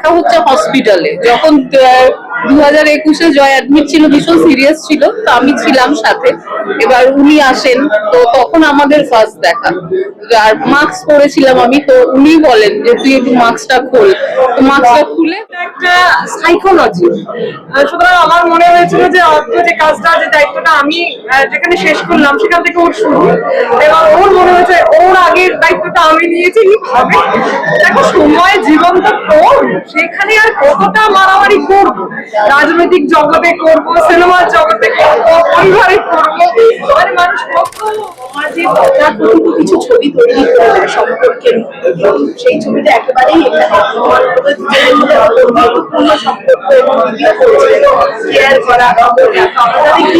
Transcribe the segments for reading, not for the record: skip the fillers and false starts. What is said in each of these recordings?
দেখা হচ্ছে হসপিটালে, যখন 2021-এ জয় অ্যাডমিট ছিল, ভীষণ সিরিয়াস ছিল, তো আমি ছিলাম সাথে। এবার উনি আসেন, তো তখন আমাদের ফার্স্ট দেখা, আর মাস্ক পরেছিলাম আমি, তো উনি বলেন যে তুই একটু মাস্কটা খোল, তো মাস্কটা খুলে একটা সাইকোলজি। সুতরাং আমার মনে হয়েছিল যে যে কাজটা, যে দায়িত্বটা আমি যেখানে শেষ করলাম সেখান থেকে ওর শুরু, এবং ওর মনে হয়েছে ওর আগের দায়িত্বটা আমি নিয়েছি। কিভাবে দেখো, সময় জীবন তো তোর, সেখানে আর কতটা মারামারি করবো, রাজনৈতিক জগতে করবো, সিনেমার জগতে করবো, পরিবারে করবো, মানে মানুষ কত সমাজে বদলার প্রতিটি কিছু ছবি তৈরি করে সম্পর্কের, সেই ছবিটা একেবারেই বন্ধুত্বপূর্ণ সম্পর্ক এবং ভিডিও করছে শেয়ার করা, আপনাদের কি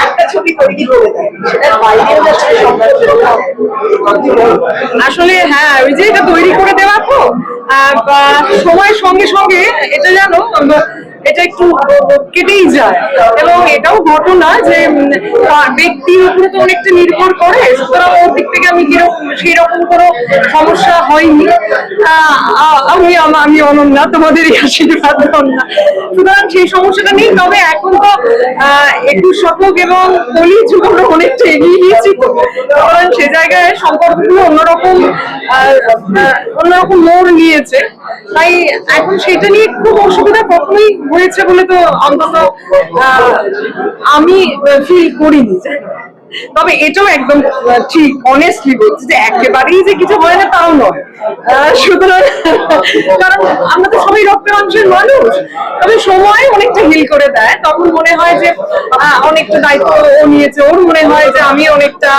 একটা ছবি তৈরি করে দেয়, সেটার বাইরেও যাচ্ছে সম্পর্ক। আসলে হ্যাঁ, ওই যে এটা তৈরি করে দেওয়া তো সময়ের সঙ্গে সঙ্গে এটা জানো, এটা একটু কেটেই যায়, এবং এটাও ঘটনা যে ব্যক্তির উপরে তো অনেকটা নির্ভর করে। সুতরাং ওর দিক থেকে আমি সেই রকম কোনো সমস্যা হয়নি। আমি অনন্যা, তোমাদেরই আশীর্বাদ অনন্যা, সুতরাং সেই সমস্যাটা নেই। তবে এখন তো 21 শতক এবং কলির যুগ আমরা অনেকটা এগিয়ে গিয়েছি, তো সুতরাং সে জায়গায় সম্পর্কগুলো অন্যরকম মোড় নিয়েছে। তাই এখন সেটা নিয়ে খুব অসুবিধা কখনোই হয়েছে বলে তো অন্তত আমি ফিল করিনি। তবে এটাও একদম ঠিক, অনেস্টলি বলছি যে একেবারেই যে কিছু হয় না তাও নয়। সুতরাং কারণ আমরা তো সবাই রক্তের অংশের মানুষ, তবে সময় অনেকটা হিল করে দেয়। তখন মনে হয় যে অনেকটা দায়িত্ব ও নিয়েছে, ওর মনে হয় যে আমি অনেকটা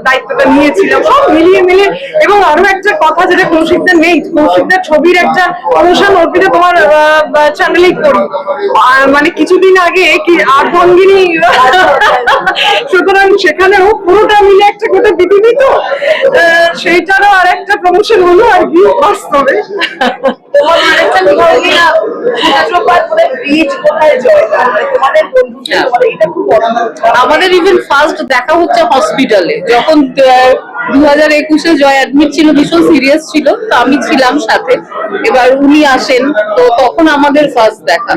দায়িত্বটা নিয়েছিলাম, সব মিলিয়ে মিলিয়ে। এবং আরো একটা কথা, যেটা কৌশিকদের নেই, কৌশিকদের ছবির একটা অনুষ্ঠান অর্পিতা তোমার চ্যানেলেই করি, মানে কিছুদিন আগে কি আর্ধঙ্গিনী, সুতরাং সেখানেও পুরোটা মিলে একটা গোটা পৃথিবী, তো সেইটারও আর একটা প্রমোশন হলো আর কি বাস্তবে। আমাদের ইভেন ফার্স্ট দেখা হচ্ছে হসপিটালে, যখন 2021-এ জয় অ্যাডমিট ছিল, ভীষণ সিরিয়াস ছিল, তো আমি ছিলাম সাথে। এবার উনি আসেন, তো তখন আমাদের ফার্স্ট দেখা,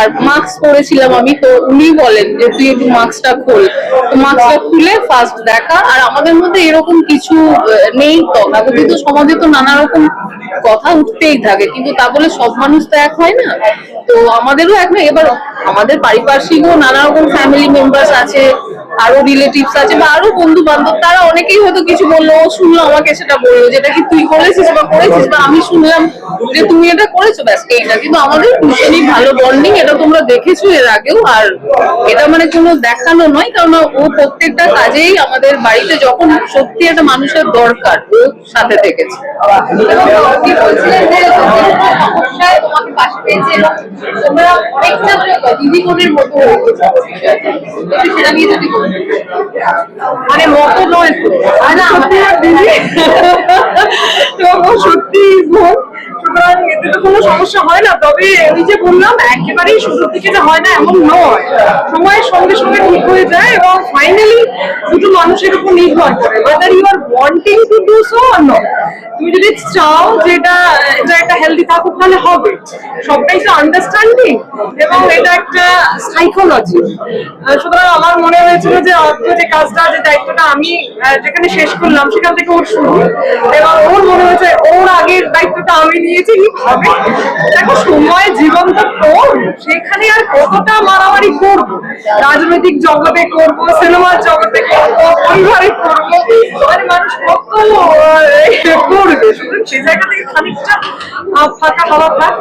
আর মাস্ক পরেছিলাম আমি, তো উনি বলেন যে তুই একটু মাস্কটা খোল, তো মাস্কটা খুলে ফার্স্ট দেখা। আর আমাদের মধ্যে এরকম কিছু নেই, তথাকথিত সমাজে তো নানা রকম কথা উঠতেই থাকে, কিন্তু তা বলে সব মানুষ তো এক হয় না, তো আমাদেরও এক না। এবার আমাদের পারিপার্শ্বিকও নানা রকম ফ্যামিলি মেম্বার্স আছে, আরো রিলেটিভস আছে, বা আরো বন্ধু বান্ধব, তারা অনেকেই হয়তো কিছু বললো, ও শুনলো আমাকে সেটা বললো, যেটা কি তুই করেছিস বা করেছিস, বা আমি শুনলাম যে তুমি এটা করেছো, ব্যাস এইটা। কিন্তু আমাদের ভীষণই ভালো বন্ডিং, এটা তোমরা দেখেছো এর আগেও। আর এটা মানে কোনো দেখানো নয়, কারণ ও প্রত্যেকটা কাজেই আমাদের বাড়িতে যখন সত্যি একটা মানুষের দরকার, ও সাথে থেকেছে। তোমাকে পাশে পেয়েছে, তোমরা অনেকটা দিদি বোনের মতো সেটা নিয়ে যদি মানে মতো নয় তো, সত্যি বোন, সুতরাং এতে তো কোনো সমস্যা হয় না। তবে ওই যে বললাম, একেবারেই শুরুর দিকে যে হয় না এমন নয়, সময়ের সঙ্গে সঙ্গে ঠিক হয়ে যায়, এবং ফাইনালি দুটো মানুষের উপর নির্ভর করে whether you are wanting to do so or not। তুমি যদি চাও যে এটা একটা হেলদি থাকুক, তাহলে হবে। সবটাই তো আন্ডারস্ট্যান্ডিং, এবং এটা একটা সাইকোলজি। সুতরাং আমার মনে হয়েছিল যে যে কাজটা, যে দায়িত্বটা আমি যেখানে শেষ করলাম সেখান থেকে ওর শুরু, এবং ওর মনে হয়েছে ওর আগের দায়িত্বটা আমি নিয়েছি। কিভাবে দেখো, সময় জীবন তো তোর, সেখানে আর কতটা মারামারি করবো, রাজনৈতিক জগতে করবো, সিনেমার জগতে করবো, পরিবারে করবো, মানে মানুষ কত করবে। সুতরাং সেই জায়গা থেকে খানিকটা ফাঁকা হাওয়া থাক।